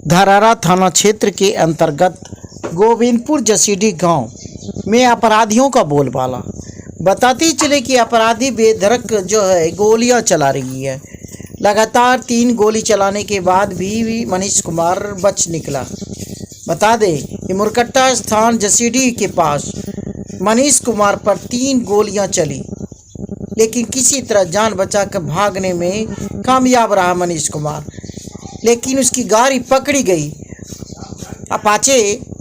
धरारा थाना क्षेत्र के अंतर्गत गोविंदपुर जसीडीह गांव में अपराधियों का बोलबाला। बताते चले कि अपराधी बेधड़क गोलियां चला रही है। लगातार 3 गोली चलाने के बाद भी मनीष कुमार बच निकला। बता दें कि मुरकट्टा स्थान जसीडीह के पास मनीष कुमार पर 3 गोलियां चली, लेकिन किसी तरह जान बचाकर भागने में कामयाब रहा मनीष कुमार। लेकिन उसकी गाड़ी पकड़ी गई, अपाचे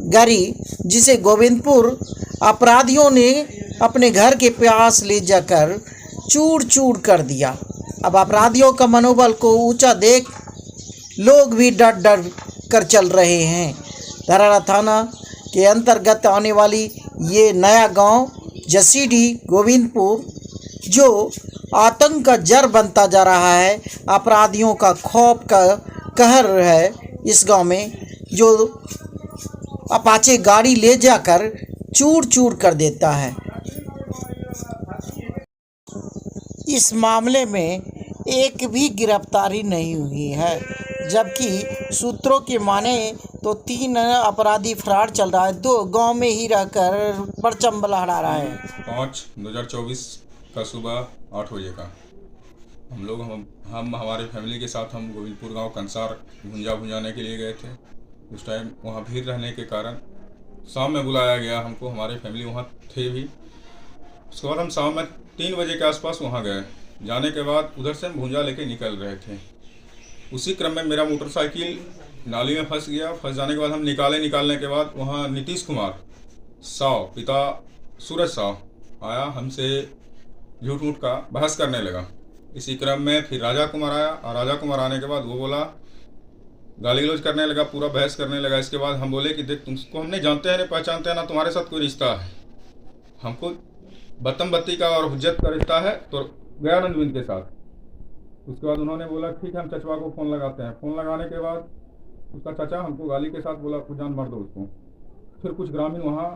गाड़ी, जिसे गोविंदपुर अपराधियों ने अपने घर के पास ले जाकर चूर चूर कर दिया। अब अपराधियों का मनोबल को ऊंचा देख लोग भी डर डर कर चल रहे हैं। धरारा थाना के अंतर्गत आने वाली ये नया गांव जसीडीह गोविंदपुर जो आतंक का जड़ बनता जा रहा है। अपराधियों का खौफ का कहर है इस गांव में, जो अपाचे गाड़ी ले जाकर चूर चूर कर देता है। इस मामले में एक भी गिरफ्तारी नहीं हुई है, जबकि सूत्रों के माने तो 3 अपराधी फरार चल रहा है। 2 गांव में ही रहकर परचम लहरा रहा है। 5/2024 का सुबह 8 बजे का हम हमारे फैमिली के साथ हम गोविंदपुर गांव कंसार भुंजाने के लिए गए थे। उस टाइम वहां भीड़ रहने के कारण शाम में बुलाया गया हमको, हमारे फैमिली वहां थे भी। उसके बाद हम शाम में 3 बजे के आसपास वहां गए। जाने के बाद उधर से हम भुंजा लेके निकल रहे थे। उसी क्रम में मेरा मोटरसाइकिल नाली में फंस गया। फंस जाने के बाद हम निकालने के बाद वहाँ नीतीश कुमार साव, पिता सूरज साव आया, हमसे झूठ मूठ का बहस करने लगा। इसी क्रम में फिर राजा कुमार आया, और राजा कुमार आने के बाद वो बोला, गाली गलौज करने लगा, पूरा बहस करने लगा। इसके बाद हम बोले कि देख, तुमको हम नहीं जानते हैं, नहीं पहचानते हैं, ना तुम्हारे साथ कोई रिश्ता है। हमको बत्तम बत्ती का और हुज्जत का रिश्ता है तो गयानंद बिंद के साथ। उसके बाद उन्होंने बोला ठीक है, हम चचवा को फ़ोन लगाते हैं। फ़ोन लगाने के बाद उसका चाचा हमको गाली के साथ बोला, कुछ जान मार दो उसको। फिर कुछ ग्रामीण वहाँ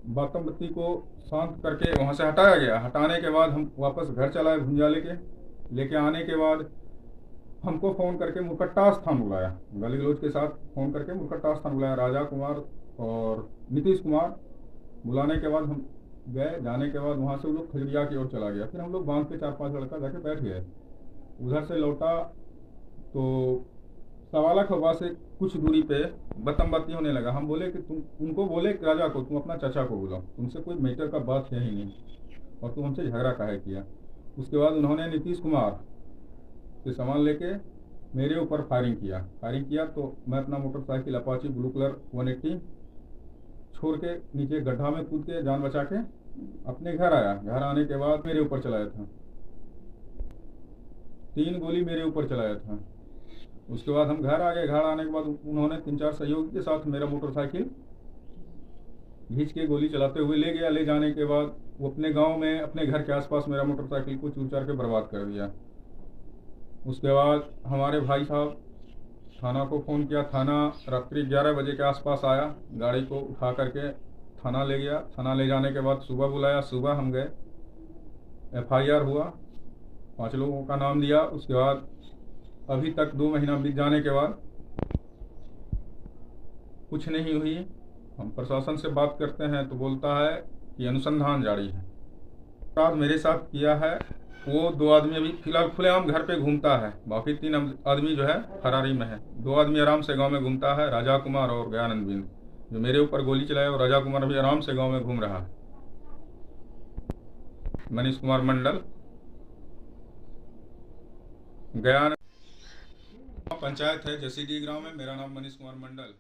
बत्तम बत्ती को शांत करके वहाँ से हटाया गया। हटाने के बाद हम वापस घर चलाए भुंजा लेके आने के बाद हमको फ़ोन करके मुरकट्टा स्थान बुलाया, गाली गलौज के साथ फ़ोन करके मुरकट्टा स्थान बुलाया। राजा कुमार और नीतीश कुमार बुलाने के बाद हम गए। जाने के बाद वहाँ से वो लोग खजड़िया की ओर चला गया। फिर हम लोग बांध के 4-5 लड़का जाके बैठ गए। उधर से लौटा तो सवाला खबा से कुछ दूरी पे बत्तम बत्ती होने लगा। हम बोले कि तुम उनको बोले कि राजा को, तुम अपना चाचा को बुलाओ, तुमसे कोई मैटर का बात है ही नहीं, और तुम हमसे झगड़ा काहे किया। उसके बाद उन्होंने नीतीश कुमार से सामान लेके मेरे ऊपर फायरिंग किया तो मैं अपना मोटरसाइकिल अपाची ब्लू कलर 180 छोड़ के नीचे गड्ढा में कूद के जान बचा के अपने घर आया। घर आने के बाद मेरे ऊपर चलाया था, 3 गोली मेरे ऊपर चलाया था। उसके बाद हम घर आ गए। घर आने के बाद उन्होंने 3-4 सहयोगी के साथ मेरा मोटरसाइकिल खींच के गोली चलाते हुए ले गया। ले जाने के बाद वो अपने गांव में अपने घर के आसपास मेरा मोटरसाइकिल को चूर चार के बर्बाद कर दिया। उसके बाद हमारे भाई साहब थाना को फ़ोन किया। थाना रात्रि 11 बजे के आसपास आया, गाड़ी को उठा करके थाना ले गया। थाना ले जाने के बाद सुबह बुलाया, सुबह हम गए। FIR हुआ, 5 लोगों का नाम दिया। उसके बाद अभी तक 2 महीना बीत जाने के बाद कुछ नहीं हुई। हम प्रशासन से बात करते हैं तो बोलता है कि अनुसंधान जारी है। अपराध मेरे साथ किया है वो 2 आदमी अभी फिलहाल खुलेआम घर पे घूमता है, बाकी 3 आदमी जो है फरारी में है। 2 आदमी आराम से गांव में घूमता है, राजा कुमार और गयानंद बिंद। जो मेरे ऊपर गोली चलाया और राजा कुमार अभी आराम से गांव में घूम रहा है। मनीष कुमार मंडल, गयानंद पंचायत है जसीडीह गांव में। मेरा नाम मनीष कुमार मंडल।